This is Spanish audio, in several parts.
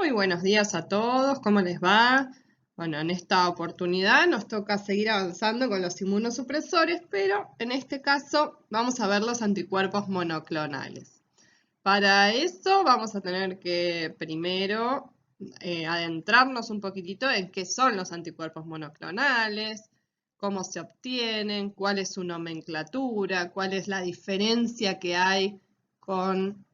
Muy buenos días a todos, ¿cómo les va? Bueno, en esta oportunidad nos toca seguir avanzando con los inmunosupresores, pero en este caso vamos a ver los anticuerpos monoclonales. Para eso vamos a tener que primero adentrarnos un poquitito en qué son los anticuerpos monoclonales, cómo se obtienen, cuál es su nomenclatura, cuál es la diferencia que hay con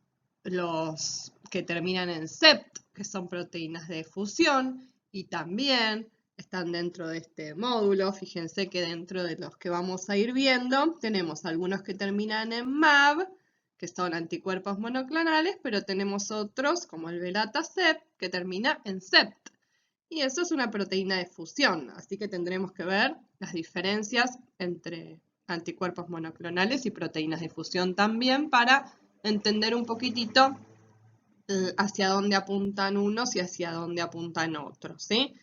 los que terminan en sept, que son proteínas de fusión, y también están dentro de este módulo. Fíjense que dentro de los que vamos a ir viendo, tenemos algunos que terminan en MAB, que son anticuerpos monoclonales, pero tenemos otros, como el belatacept, que termina en sept. Y eso es una proteína de fusión, así que tendremos que ver las diferencias entre anticuerpos monoclonales y proteínas de fusión también para entender un poquitito hacia dónde apuntan unos y hacia dónde apuntan otros, ¿sí?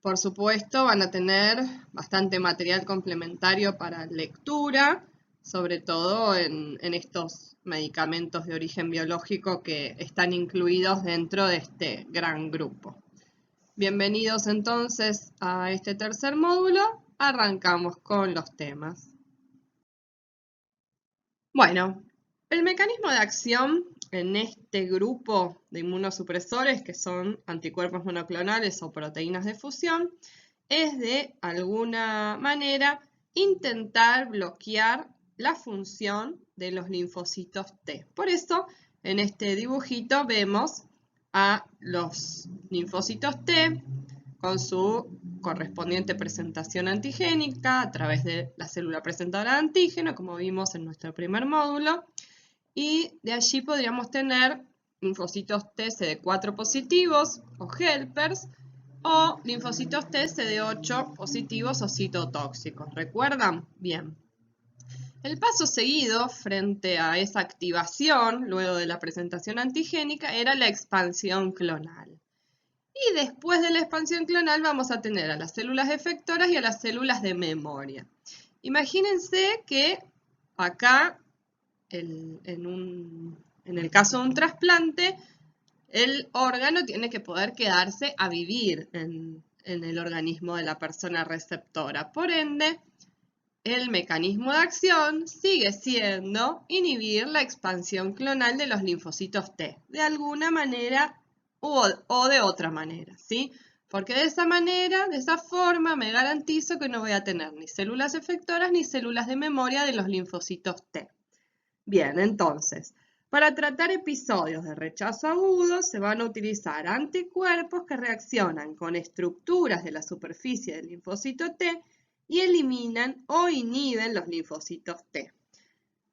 Por supuesto, van a tener bastante material complementario para lectura, sobre todo en estos medicamentos de origen biológico que están incluidos dentro de este gran grupo. Bienvenidos entonces a este tercer módulo. Arrancamos con los temas. Bueno, el mecanismo de acción en este grupo de inmunosupresores, que son anticuerpos monoclonales o proteínas de fusión, es de alguna manera intentar bloquear la función de los linfocitos T. Por eso, en este dibujito vemos a los linfocitos T con su correspondiente presentación antigénica a través de la célula presentadora de antígeno, como vimos en nuestro primer módulo, y de allí podríamos tener linfocitos T CD4 positivos o helpers, o linfocitos T CD8 positivos o citotóxicos. ¿Recuerdan? Bien. El paso seguido frente a esa activación, luego de la presentación antigénica, era la expansión clonal. Y después de la expansión clonal vamos a tener a las células efectoras y a las células de memoria. Imagínense que acá, en el caso de un trasplante, el órgano tiene que poder quedarse a vivir en el organismo de la persona receptora. Por ende, el mecanismo de acción sigue siendo inhibir la expansión clonal de los linfocitos T, de alguna manera o de otra manera, ¿sí? Porque de esa manera, de esa forma, me garantizo que no voy a tener ni células efectoras ni células de memoria de los linfocitos T. Bien, entonces, para tratar episodios de rechazo agudo se van a utilizar anticuerpos que reaccionan con estructuras de la superficie del linfocito T y eliminan o inhiben los linfocitos T.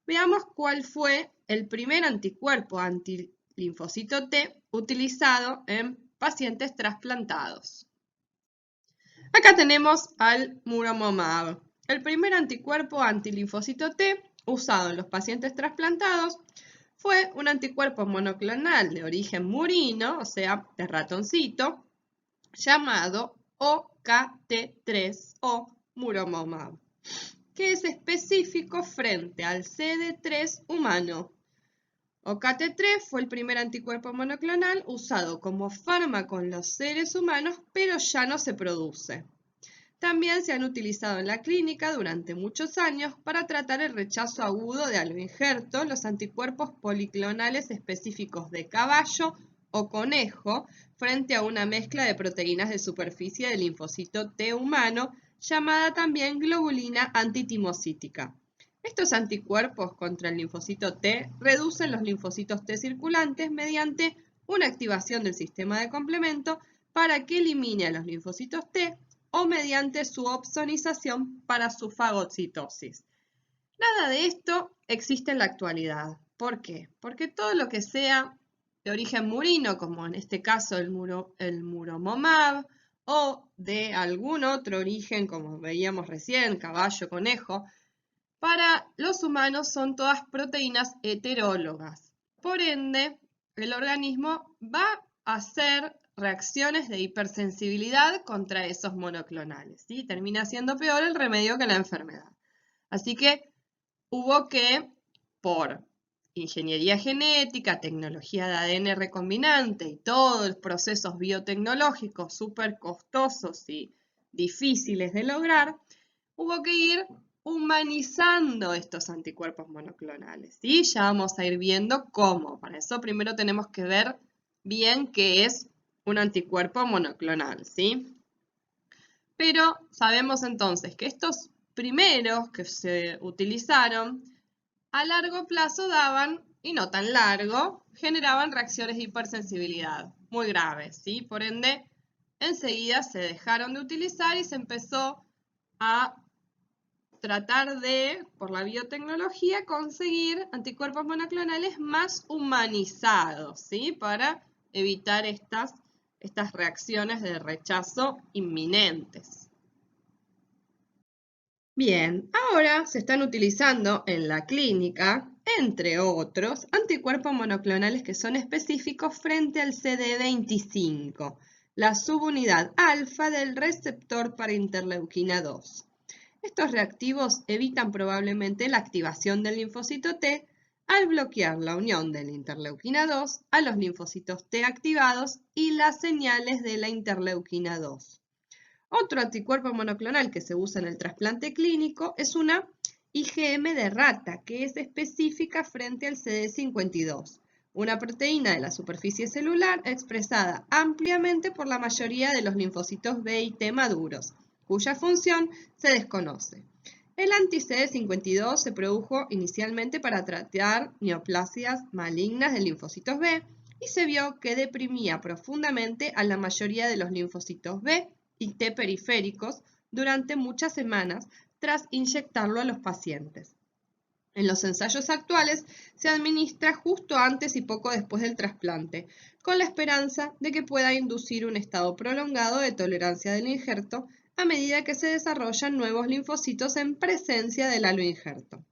Veamos cuál fue el primer anticuerpo antilinfocito T utilizado en pacientes trasplantados. Acá tenemos al Muromomab, el primer anticuerpo antilinfocito T usado en los pacientes trasplantados. Fue un anticuerpo monoclonal de origen murino, o sea, de ratoncito, llamado OKT3 o Muromomab, que es específico frente al CD3 humano. OKT3 fue el primer anticuerpo monoclonal usado como fármaco en los seres humanos, pero ya no se produce. También se han utilizado en la clínica durante muchos años para tratar el rechazo agudo de aloinjerto, los anticuerpos policlonales específicos de caballo o conejo frente a una mezcla de proteínas de superficie del linfocito T humano, llamada también globulina antitimocítica. Estos anticuerpos contra el linfocito T reducen los linfocitos T circulantes mediante una activación del sistema de complemento para que elimine a los linfocitos T o mediante su opsonización para su fagocitosis. Nada de esto existe en la actualidad. ¿Por qué? Porque todo lo que sea de origen murino, como en este caso el Muromomab, o de algún otro origen, como veíamos recién, caballo, conejo, para los humanos son todas proteínas heterólogas. Por ende, el organismo va a hacer reacciones de hipersensibilidad contra esos monoclonales, ¿sí? Termina siendo peor el remedio que la enfermedad. Así que hubo que, por ingeniería genética, tecnología de ADN recombinante y todos los procesos biotecnológicos súper costosos y difíciles de lograr, hubo que ir humanizando estos anticuerpos monoclonales. ¿Sí? Ya vamos a ir viendo cómo. Para eso primero tenemos que ver bien qué es un anticuerpo monoclonal, ¿sí? Pero sabemos entonces que estos primeros que se utilizaron a largo plazo daban, y no tan largo, generaban reacciones de hipersensibilidad muy graves, ¿sí? Por ende, enseguida se dejaron de utilizar y se empezó a tratar de, por la biotecnología, conseguir anticuerpos monoclonales más humanizados, ¿sí? Para evitar estas reacciones de rechazo inminentes. Bien, ahora se están utilizando en la clínica, entre otros, anticuerpos monoclonales que son específicos frente al CD25, la subunidad alfa del receptor para interleuquina 2. Estos reactivos evitan probablemente la activación del linfocito T al bloquear la unión de la interleuquina 2 a los linfocitos T activados y las señales de la interleuquina 2. Otro anticuerpo monoclonal que se usa en el trasplante clínico es una IgM de rata, que es específica frente al CD52, una proteína de la superficie celular expresada ampliamente por la mayoría de los linfocitos B y T maduros, cuya función se desconoce. El anti-CD52 se produjo inicialmente para tratar neoplasias malignas de linfocitos B y se vio que deprimía profundamente a la mayoría de los linfocitos B y T periféricos durante muchas semanas tras inyectarlo a los pacientes. En los ensayos actuales se administra justo antes y poco después del trasplante, con la esperanza de que pueda inducir un estado prolongado de tolerancia del injerto a medida que se desarrollan nuevos linfocitos en presencia del aloinjerto.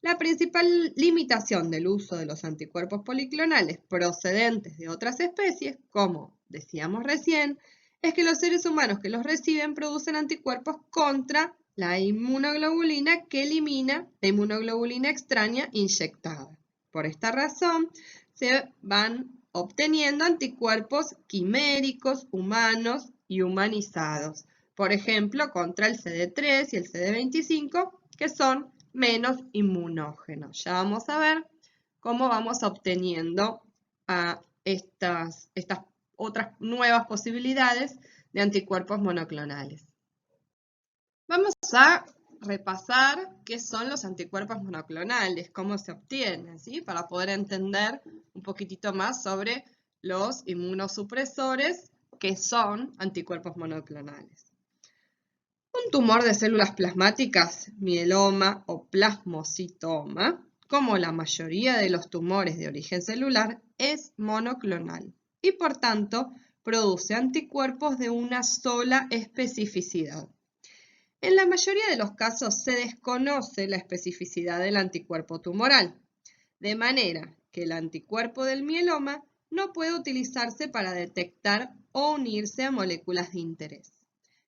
La principal limitación del uso de los anticuerpos policlonales procedentes de otras especies, como decíamos recién, es que los seres humanos que los reciben producen anticuerpos contra la inmunoglobulina que elimina la inmunoglobulina extraña inyectada. Por esta razón, se van obteniendo anticuerpos quiméricos, humanos y humanizados. Por ejemplo, contra el CD3 y el CD25, que son menos inmunógenos. Ya vamos a ver cómo vamos obteniendo estas otras nuevas posibilidades de anticuerpos monoclonales. Vamos a repasar qué son los anticuerpos monoclonales, cómo se obtienen, ¿sí? Para poder entender un poquitito más sobre los inmunosupresores que son anticuerpos monoclonales. Un tumor de células plasmáticas, mieloma o plasmocitoma, como la mayoría de los tumores de origen celular, es monoclonal y por tanto produce anticuerpos de una sola especificidad. En la mayoría de los casos se desconoce la especificidad del anticuerpo tumoral, de manera que el anticuerpo del mieloma no puede utilizarse para detectar o unirse a moléculas de interés.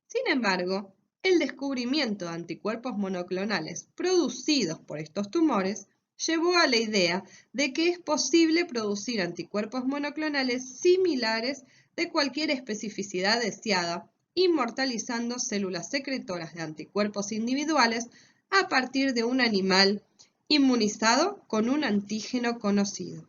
Sin embargo, el descubrimiento de anticuerpos monoclonales producidos por estos tumores llevó a la idea de que es posible producir anticuerpos monoclonales similares de cualquier especificidad deseada, inmortalizando células secretoras de anticuerpos individuales a partir de un animal inmunizado con un antígeno conocido.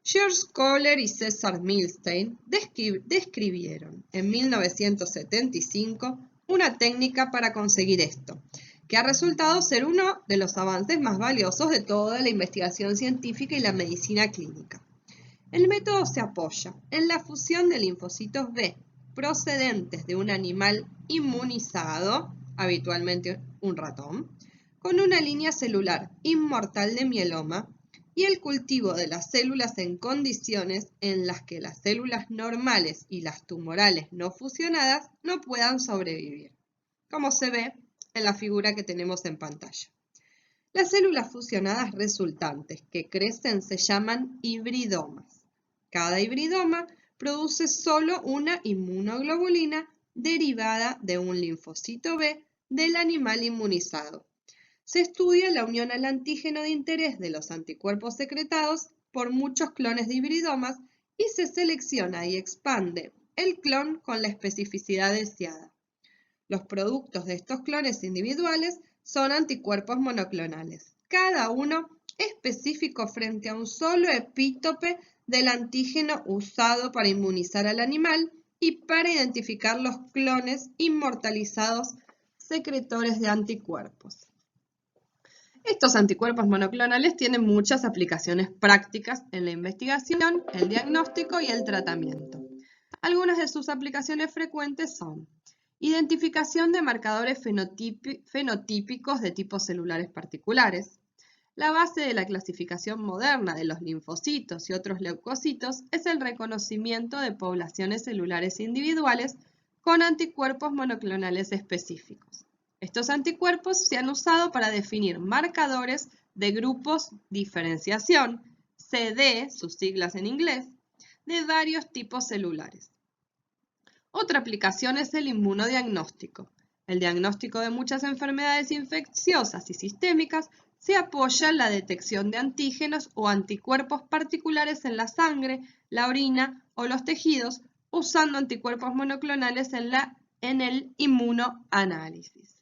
George Kohler y Cesar Milstein describieron en 1975 una técnica para conseguir esto, que ha resultado ser uno de los avances más valiosos de toda la investigación científica y la medicina clínica. El método se apoya en la fusión de linfocitos B procedentes de un animal inmunizado, habitualmente un ratón, con una línea celular inmortal de mieloma y el cultivo de las células en condiciones en las que las células normales y las tumorales no fusionadas no puedan sobrevivir, como se ve en la figura que tenemos en pantalla. Las células fusionadas resultantes que crecen se llaman hibridomas. Cada hibridoma produce solo una inmunoglobulina derivada de un linfocito B del animal inmunizado. se estudia la unión al antígeno de interés de los anticuerpos secretados por muchos clones de hibridomas y se selecciona y expande el clon con la especificidad deseada. Los productos de estos clones individuales son anticuerpos monoclonales, cada uno específico frente a un solo epítope del antígeno usado para inmunizar al animal y para identificar los clones inmortalizados secretores de anticuerpos. Estos anticuerpos monoclonales tienen muchas aplicaciones prácticas en la investigación, el diagnóstico y el tratamiento. Algunas de sus aplicaciones frecuentes son identificación de marcadores fenotípicos de tipos celulares particulares. La base de la clasificación moderna de los linfocitos y otros leucocitos es el reconocimiento de poblaciones celulares individuales con anticuerpos monoclonales específicos. Estos anticuerpos se han usado para definir marcadores de grupos diferenciación, CD, sus siglas en inglés, de varios tipos celulares. Otra aplicación es el inmunodiagnóstico. El diagnóstico de muchas enfermedades infecciosas y sistémicas se apoya en la detección de antígenos o anticuerpos particulares en la sangre, la orina o los tejidos, usando anticuerpos monoclonales en el inmunoanálisis.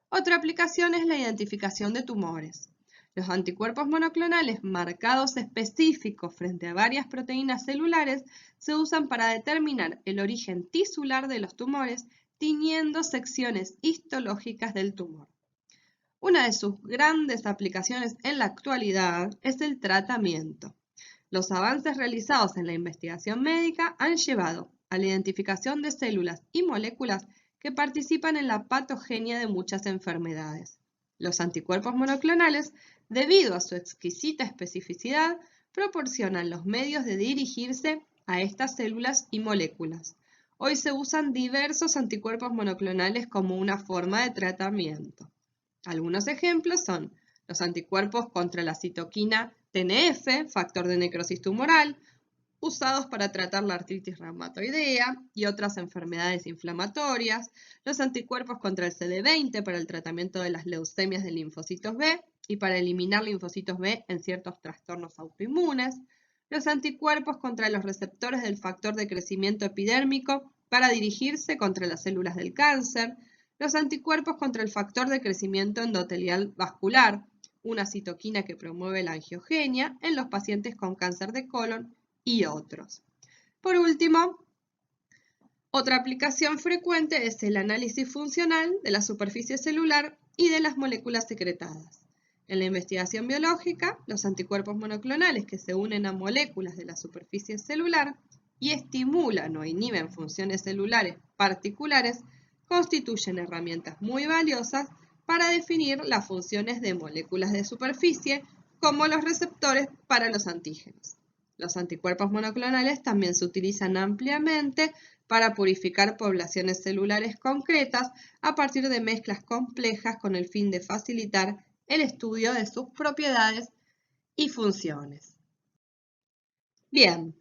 Otra aplicación es la identificación de tumores. Los anticuerpos monoclonales marcados específicos frente a varias proteínas celulares se usan para determinar el origen tisular de los tumores, tiñendo secciones histológicas del tumor. Una de sus grandes aplicaciones en la actualidad es el tratamiento. Los avances realizados en la investigación médica han llevado a la identificación de células y moléculas que participan en la patogenia de muchas enfermedades. Los anticuerpos monoclonales, debido a su exquisita especificidad, proporcionan los medios de dirigirse a estas células y moléculas. Hoy se usan diversos anticuerpos monoclonales como una forma de tratamiento. Algunos ejemplos son los anticuerpos contra la citoquina TNF, factor de necrosis tumoral, usados para tratar la artritis reumatoidea y otras enfermedades inflamatorias, los anticuerpos contra el CD20 para el tratamiento de las leucemias de linfocitos B y para eliminar linfocitos B en ciertos trastornos autoinmunes, los anticuerpos contra los receptores del factor de crecimiento epidérmico para dirigirse contra las células del cáncer, los anticuerpos contra el factor de crecimiento endotelial vascular, una citoquina que promueve la angiogenia en los pacientes con cáncer de colon y otros. Por último, otra aplicación frecuente es el análisis funcional de la superficie celular y de las moléculas secretadas. En la investigación biológica, los anticuerpos monoclonales que se unen a moléculas de la superficie celular y estimulan o inhiben funciones celulares particulares constituyen herramientas muy valiosas para definir las funciones de moléculas de superficie, como los receptores para los antígenos. Los anticuerpos monoclonales también se utilizan ampliamente para purificar poblaciones celulares concretas a partir de mezclas complejas con el fin de facilitar el estudio de sus propiedades y funciones. Bien,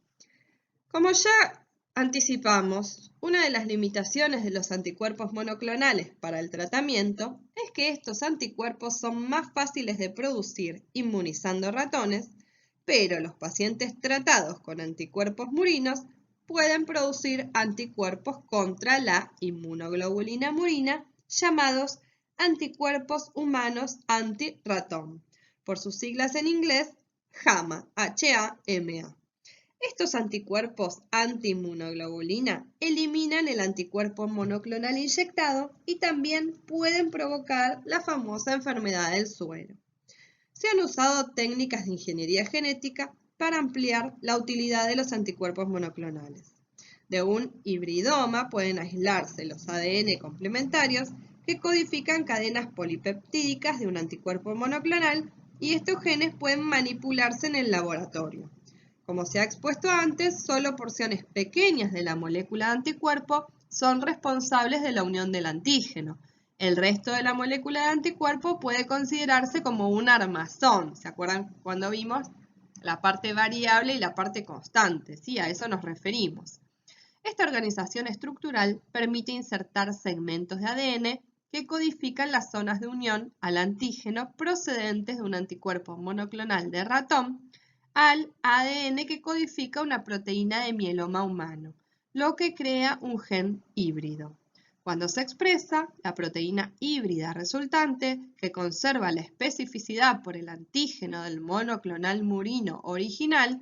como ya anticipamos, una de las limitaciones de los anticuerpos monoclonales para el tratamiento es que estos anticuerpos son más fáciles de producir inmunizando ratones, pero los pacientes tratados con anticuerpos murinos pueden producir anticuerpos contra la inmunoglobulina murina, llamados anticuerpos humanos anti-ratón, por sus siglas en inglés HAMA, H-A-M-A. Estos anticuerpos anti-inmunoglobulina eliminan el anticuerpo monoclonal inyectado y también pueden provocar la famosa enfermedad del suero. Se han usado técnicas de ingeniería genética para ampliar la utilidad de los anticuerpos monoclonales. De un hibridoma pueden aislarse los ADN complementarios que codifican cadenas polipeptídicas de un anticuerpo monoclonal y estos genes pueden manipularse en el laboratorio. Como se ha expuesto antes, solo porciones pequeñas de la molécula de anticuerpo son responsables de la unión del antígeno. El resto de la molécula de anticuerpo puede considerarse como un armazón. ¿Se acuerdan cuando vimos la parte variable y la parte constante? Sí, a eso nos referimos. Esta organización estructural permite insertar segmentos de ADN que codifican las zonas de unión al antígeno procedentes de un anticuerpo monoclonal de ratón al ADN que codifica una proteína de mieloma humano, lo que crea un gen híbrido. Cuando se expresa, la proteína híbrida resultante, que conserva la especificidad por el antígeno del monoclonal murino original,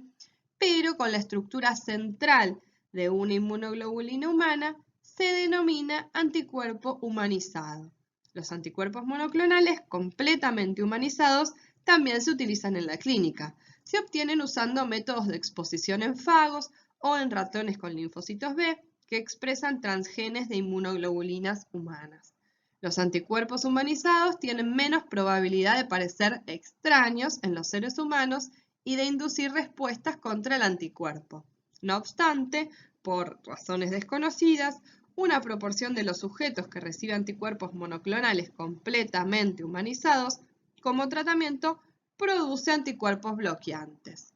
pero con la estructura central de una inmunoglobulina humana, se denomina anticuerpo humanizado. Los anticuerpos monoclonales completamente humanizados también se utilizan en la clínica. Se obtienen usando métodos de exposición en fagos o en ratones con linfocitos B que expresan transgenes de inmunoglobulinas humanas. Los anticuerpos humanizados tienen menos probabilidad de parecer extraños en los seres humanos y de inducir respuestas contra el anticuerpo. No obstante, por razones desconocidas, una proporción de los sujetos que reciben anticuerpos monoclonales completamente humanizados como tratamiento produce anticuerpos bloqueantes.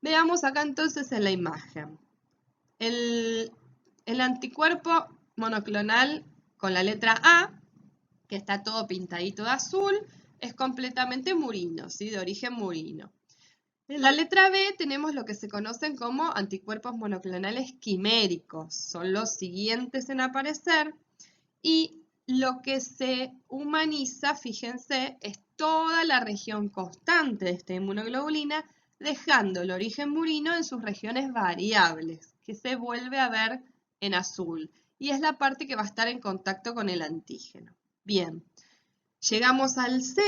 Veamos acá entonces en la imagen. El anticuerpo monoclonal con la letra A, que está todo pintadito de azul, es completamente murino, ¿sí? De origen murino. En la letra B tenemos lo que se conocen como anticuerpos monoclonales quiméricos. Son los siguientes en aparecer y lo que se humaniza, fíjense, es toda la región constante de esta inmunoglobulina, dejando el origen murino en sus regiones variables, que se vuelve a ver en azul. Y es la parte que va a estar en contacto con el antígeno. Bien, llegamos al C.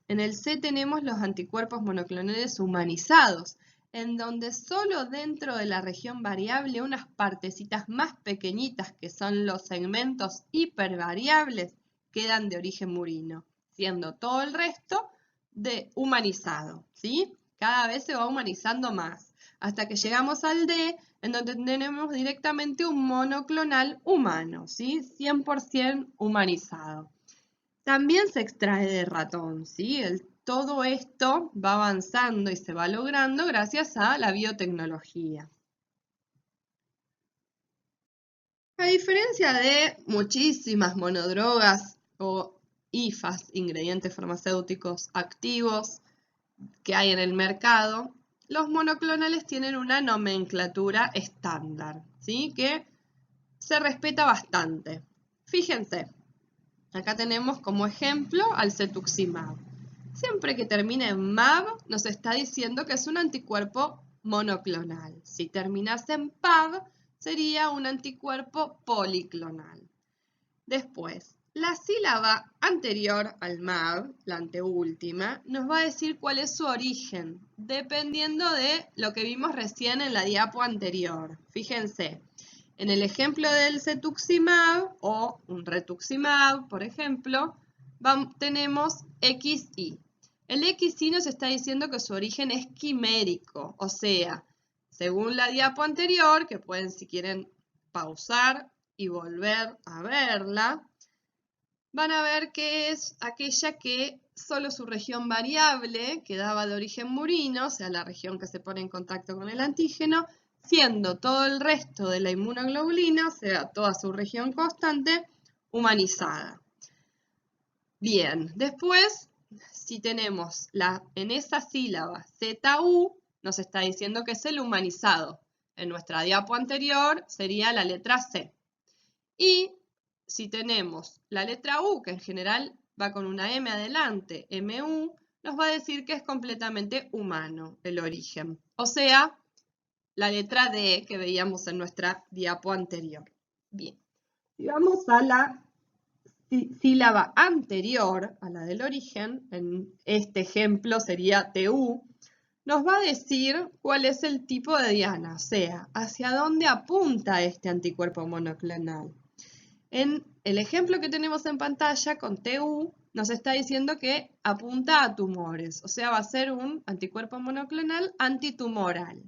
En el C tenemos los anticuerpos monoclonales humanizados, en donde solo dentro de la región variable unas partecitas más pequeñitas, que son los segmentos hipervariables, quedan de origen murino, siendo todo el resto de humanizado, ¿sí? Cada vez se va humanizando más, hasta que llegamos al D, en donde tenemos directamente un monoclonal humano, ¿sí? 100% humanizado. También se extrae de ratón, ¿sí? Todo esto va avanzando y se va logrando gracias a la biotecnología. A diferencia de muchísimas monodrogas o IFAs, ingredientes farmacéuticos activos, que hay en el mercado, los monoclonales tienen una nomenclatura estándar, ¿sí? Que se respeta bastante. Fíjense. Acá tenemos como ejemplo al cetuximab. Siempre que termine en mab, nos está diciendo que es un anticuerpo monoclonal. Si terminase en pab, sería un anticuerpo policlonal. Después, la sílaba anterior al mab, la anteúltima, nos va a decir cuál es su origen, dependiendo de lo que vimos recién en la diapo anterior. Fíjense. En el ejemplo del cetuximab o un rituximab, por ejemplo, tenemos XI. El XI nos está diciendo que su origen es quimérico, o sea, según la diapo anterior, que pueden si quieren pausar y volver a verla, van a ver que es aquella que solo su región variable quedaba de origen murino, o sea, la región que se pone en contacto con el antígeno, siendo todo el resto de la inmunoglobulina, o sea, toda su región constante, humanizada. Bien, después, si tenemos en esa sílaba ZU, nos está diciendo que es el humanizado. En nuestra diapo anterior sería la letra C. Y si tenemos la letra U, que en general va con una M adelante, MU, nos va a decir que es completamente humano el origen. O sea, la letra D que veíamos en nuestra diapo anterior. Bien, si vamos a la sílaba anterior a la del origen, en este ejemplo sería TU, nos va a decir cuál es el tipo de diana, o sea, hacia dónde apunta este anticuerpo monoclonal. En el ejemplo que tenemos en pantalla con TU, nos está diciendo que apunta a tumores, o sea, va a ser un anticuerpo monoclonal antitumoral.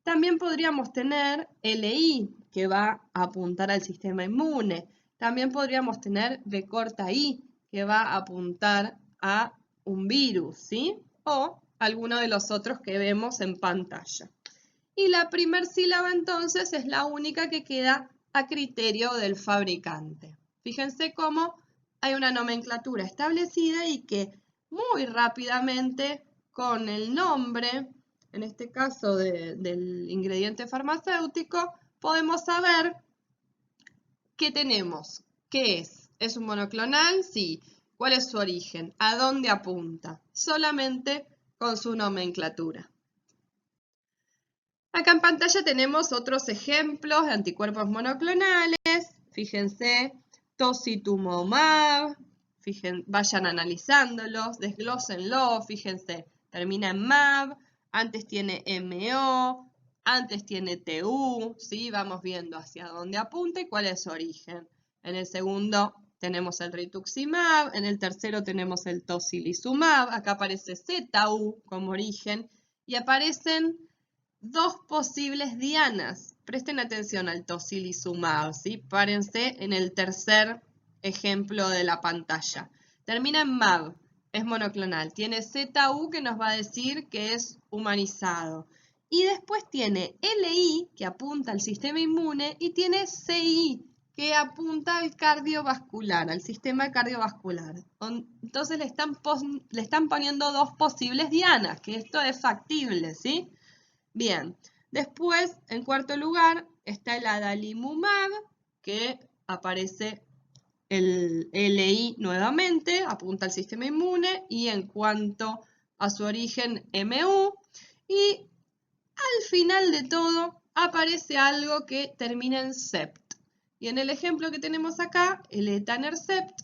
También podríamos tener LI, que va a apuntar al sistema inmune. También podríamos tener B corta I, que va a apuntar a un virus, ¿sí? O alguno de los otros que vemos en pantalla. Y la primer sílaba entonces es la única que queda a criterio del fabricante. Fíjense cómo hay una nomenclatura establecida y que muy rápidamente con el nombre, en este caso del ingrediente farmacéutico, podemos saber qué tenemos. ¿Qué es? ¿Es un monoclonal? Sí. ¿Cuál es su origen? ¿A dónde apunta? Solamente con su nomenclatura. Acá en pantalla tenemos otros ejemplos de anticuerpos monoclonales. Fíjense, tocilizumab. Vayan analizándolos, desglósenlo. Fíjense, termina en MAB, antes tiene MO, antes tiene TU. ¿Sí? Vamos viendo hacia dónde apunta y cuál es su origen. En el segundo tenemos el rituximab, en el tercero tenemos el tocilizumab. Acá aparece ZU como origen y aparecen dos posibles dianas. Presten atención al tocilizumab, ¿sí? Párense en el tercer ejemplo de la pantalla. Termina en MAB, es monoclonal. Tiene ZU que nos va a decir que es humanizado. Y después tiene LI que apunta al sistema inmune y tiene CI que apunta al cardiovascular, al sistema cardiovascular. Entonces le están poniendo dos posibles dianas, que esto es factible, ¿sí? Bien, después, en cuarto lugar, está el adalimumab, que aparece el LI nuevamente, apunta al sistema inmune, y en cuanto a su origen, MU, y al final de todo aparece algo que termina en sept. Y en el ejemplo que tenemos acá, el etanercept,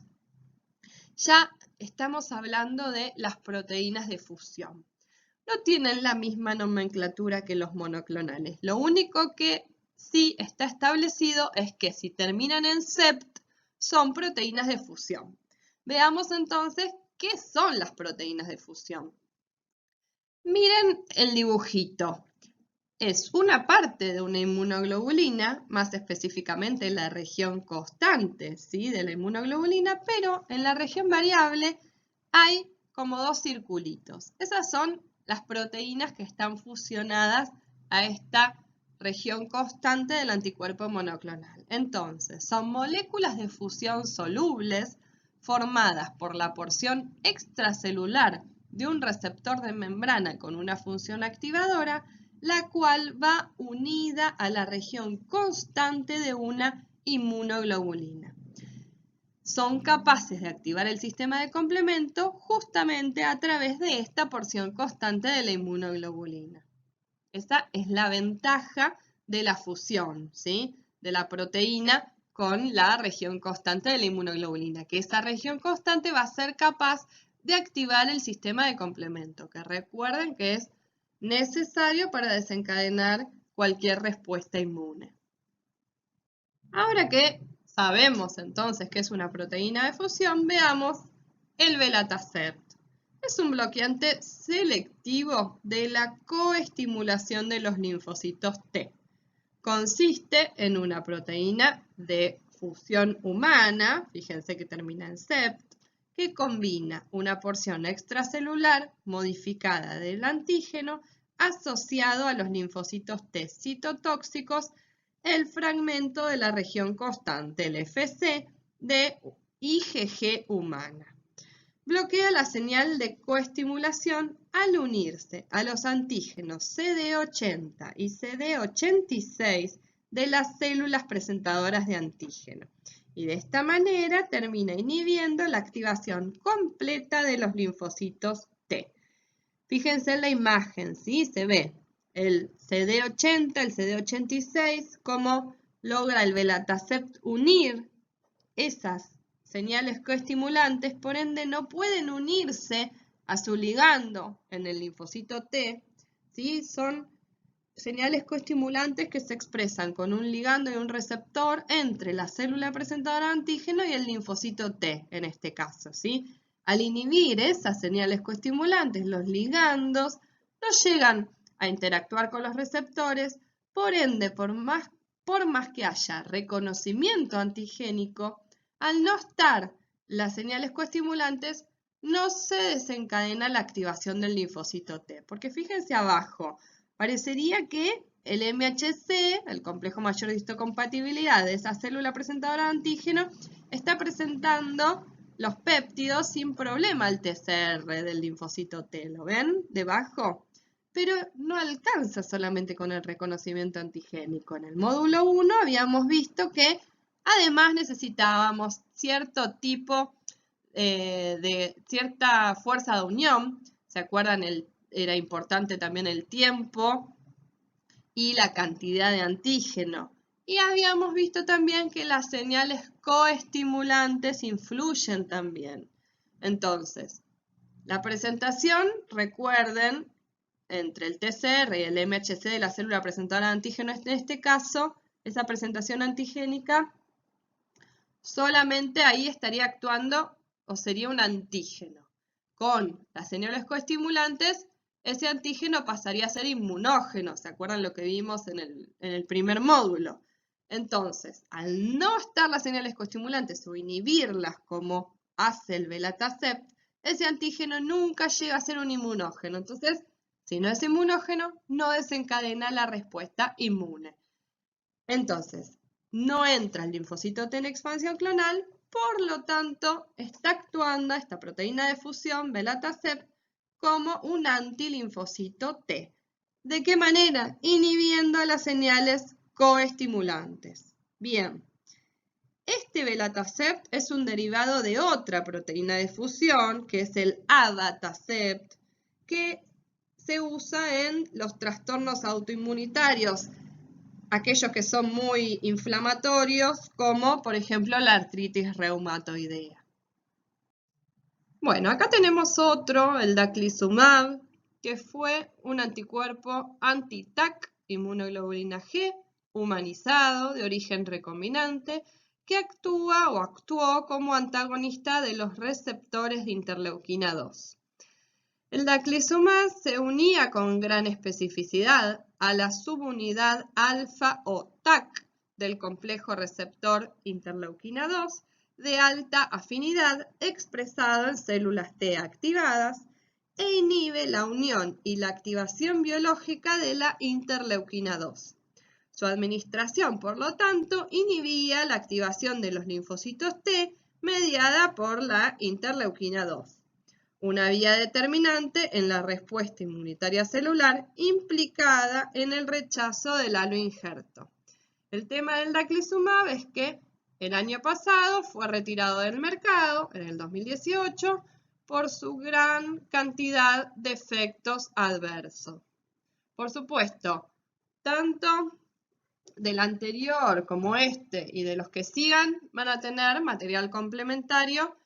ya estamos hablando de las proteínas de fusión. No tienen la misma nomenclatura que los monoclonales. Lo único que sí está establecido es que si terminan en sept, son proteínas de fusión. Veamos entonces qué son las proteínas de fusión. Miren el dibujito. Es una parte de una inmunoglobulina, más específicamente la región constante, ¿sí? De la inmunoglobulina, pero en la región variable hay como dos circulitos. Esas son las proteínas que están fusionadas a esta región constante del anticuerpo monoclonal. Entonces, son moléculas de fusión solubles formadas por la porción extracelular de un receptor de membrana con una función activadora, la cual va unida a la región constante de una inmunoglobulina. Son capaces de activar el sistema de complemento justamente a través de esta porción constante de la inmunoglobulina. Esa es la ventaja de la fusión, ¿sí? De la proteína con la región constante de la inmunoglobulina, que esa región constante va a ser capaz de activar el sistema de complemento, que recuerden que es necesario para desencadenar cualquier respuesta inmune. Ahora que sabemos entonces que es una proteína de fusión, veamos el belatacept. Es un bloqueante selectivo de la coestimulación de los linfocitos T. Consiste en una proteína de fusión humana, fíjense que termina en sept, que combina una porción extracelular modificada del antígeno asociado a los linfocitos T citotóxicos, el fragmento de la región constante, el FC, de IgG humana. Bloquea la señal de coestimulación al unirse a los antígenos CD80 y CD86 de las células presentadoras de antígeno. Y de esta manera termina inhibiendo la activación completa de los linfocitos T. Fíjense en la imagen, ¿sí? Se ve el CD80, el CD86, cómo logra el belatacept unir esas señales coestimulantes, por ende no pueden unirse a su ligando en el linfocito T, ¿sí? Son señales coestimulantes que se expresan con un ligando y un receptor entre la célula presentadora de antígeno y el linfocito T, en este caso, ¿sí? Al inhibir esas señales coestimulantes, los ligandos no llegan a interactuar con los receptores, por ende, por más que haya reconocimiento antigénico, al no estar las señales coestimulantes, no se desencadena la activación del linfocito T. Porque fíjense abajo, parecería que el MHC, el complejo mayor de histocompatibilidad de esa célula presentadora de antígeno, está presentando los péptidos sin problema al TCR del linfocito T. ¿Lo ven debajo? Pero no alcanza solamente con el reconocimiento antigénico. En el módulo 1 habíamos visto que además necesitábamos cierto tipo de cierta fuerza de unión. ¿Se acuerdan? Era importante también el tiempo y la cantidad de antígeno. Y habíamos visto también que las señales coestimulantes influyen también. Entonces, la presentación, recuerden, entre el TCR y el MHC de la célula presentadora de antígeno, en este caso, esa presentación antigénica, solamente ahí estaría actuando o sería un antígeno. Con las señales coestimulantes, ese antígeno pasaría a ser inmunógeno. ¿Se acuerdan lo que vimos en el primer módulo? Entonces, al no estar las señales coestimulantes o inhibirlas como hace el belatacept, ese antígeno nunca llega a ser un inmunógeno. Entonces, si no es inmunógeno, no desencadena la respuesta inmune. Entonces, no entra el linfocito T en expansión clonal, por lo tanto, está actuando esta proteína de fusión, belatacept, como un antilinfocito T. ¿De qué manera? Inhibiendo las señales coestimulantes. Bien, este belatacept es un derivado de otra proteína de fusión, que es el abatacept, que se usa en los trastornos autoinmunitarios, aquellos que son muy inflamatorios, como por ejemplo la artritis reumatoidea. Bueno, acá tenemos otro, el daclizumab, que fue un anticuerpo anti-TAC, inmunoglobulina G, humanizado, de origen recombinante, que actúa o actuó como antagonista de los receptores de interleuquina 2. El daclizumab se unía con gran especificidad a la subunidad alfa o TAC del complejo receptor interleuquina 2 de alta afinidad expresado en células T activadas e inhibe la unión y la activación biológica de la interleuquina 2. Su administración, por lo tanto, inhibía la activación de los linfocitos T mediada por la interleuquina 2. Una vía determinante en la respuesta inmunitaria celular implicada en el rechazo del aloinjerto. El tema del daclizumab es que el año pasado fue retirado del mercado, en el 2018, por su gran cantidad de efectos adversos. Por supuesto, tanto del anterior como este y de los que sigan van a tener material complementario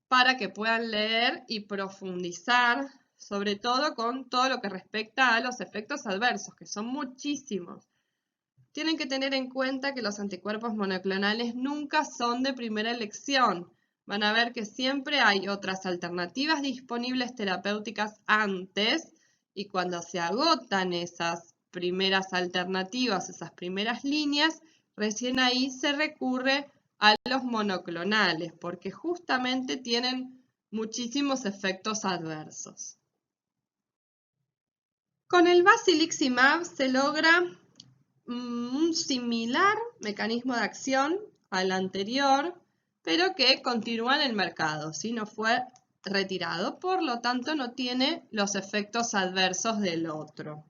para que puedan leer y profundizar, sobre todo con todo lo que respecta a los efectos adversos, que son muchísimos. Tienen que tener en cuenta que los anticuerpos monoclonales nunca son de primera elección. Van a ver que siempre hay otras alternativas disponibles terapéuticas antes, y cuando se agotan esas primeras alternativas, esas primeras líneas, recién ahí se recurre a los monoclonales, porque justamente tienen muchísimos efectos adversos. Con el basiliximab se logra un similar mecanismo de acción al anterior, pero que continúa en el mercado, ¿sí? No fue retirado, por lo tanto no tiene los efectos adversos del otro.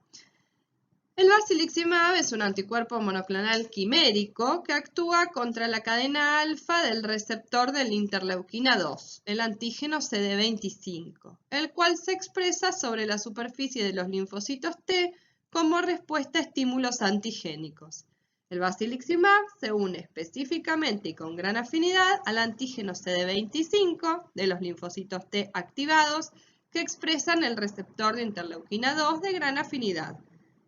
El basiliximab es un anticuerpo monoclonal quimérico que actúa contra la cadena alfa del receptor de la interleuquina 2, el antígeno CD25, el cual se expresa sobre la superficie de los linfocitos T como respuesta a estímulos antigénicos. El basiliximab se une específicamente y con gran afinidad al antígeno CD25 de los linfocitos T activados que expresan el receptor de interleuquina 2 de gran afinidad.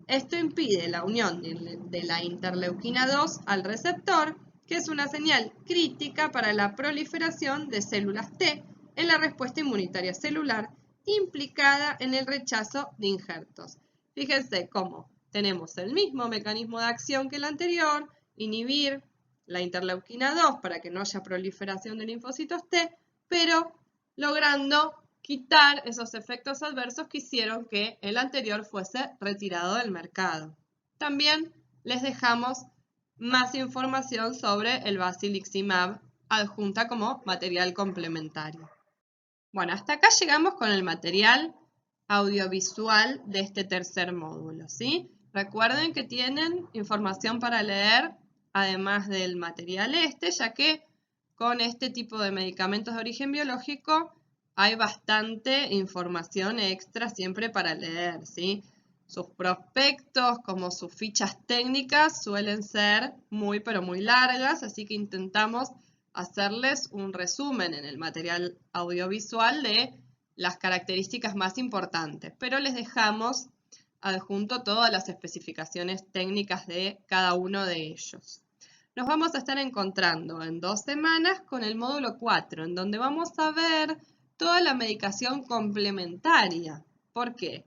Esto impide la unión de la interleuquina 2 al receptor, que es una señal crítica para la proliferación de células T en la respuesta inmunitaria celular implicada en el rechazo de injertos. Fíjense cómo tenemos el mismo mecanismo de acción que el anterior, inhibir la interleuquina 2 para que no haya proliferación de linfocitos T, pero logrando quitar esos efectos adversos que hicieron que el anterior fuese retirado del mercado. También les dejamos más información sobre el basiliximab adjunta como material complementario. Bueno, hasta acá llegamos con el material audiovisual de este tercer módulo, ¿sí? Recuerden que tienen información para leer además del material ya que con este tipo de medicamentos de origen biológico hay bastante información extra siempre para leer, ¿sí? Sus prospectos como sus fichas técnicas suelen ser muy pero muy largas, así que intentamos hacerles un resumen en el material audiovisual de las características más importantes, pero les dejamos adjunto todas las especificaciones técnicas de cada uno de ellos. Nos vamos a estar encontrando en 2 semanas con el módulo 4, en donde vamos a ver toda la medicación complementaria. ¿Por qué?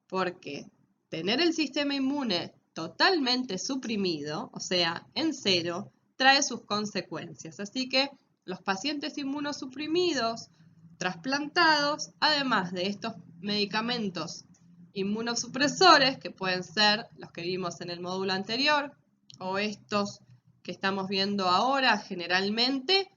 Porque tener el sistema inmune totalmente suprimido, o sea, en cero, trae sus consecuencias. Así que los pacientes inmunosuprimidos, trasplantados, además de estos medicamentos inmunosupresores, que pueden ser los que vimos en el módulo anterior, o estos que estamos viendo ahora generalmente,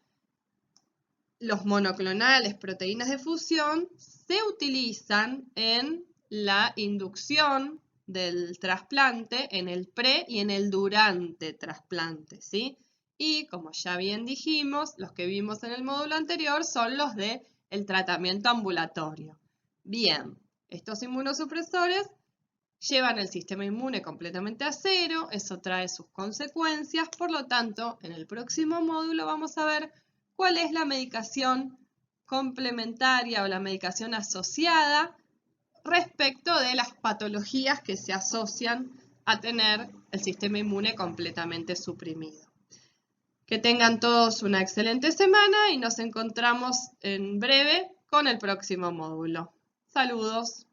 los monoclonales, proteínas de fusión, se utilizan en la inducción del trasplante, en el pre y en el durante trasplante, ¿sí? Y como ya bien dijimos, los que vimos en el módulo anterior son los del tratamiento ambulatorio. Bien, estos inmunosupresores llevan el sistema inmune completamente a cero, eso trae sus consecuencias, por lo tanto, en el próximo módulo vamos a ver cuál es la medicación complementaria o la medicación asociada respecto de las patologías que se asocian a tener el sistema inmune completamente suprimido. Que tengan todos una excelente semana y nos encontramos en breve con el próximo módulo. Saludos.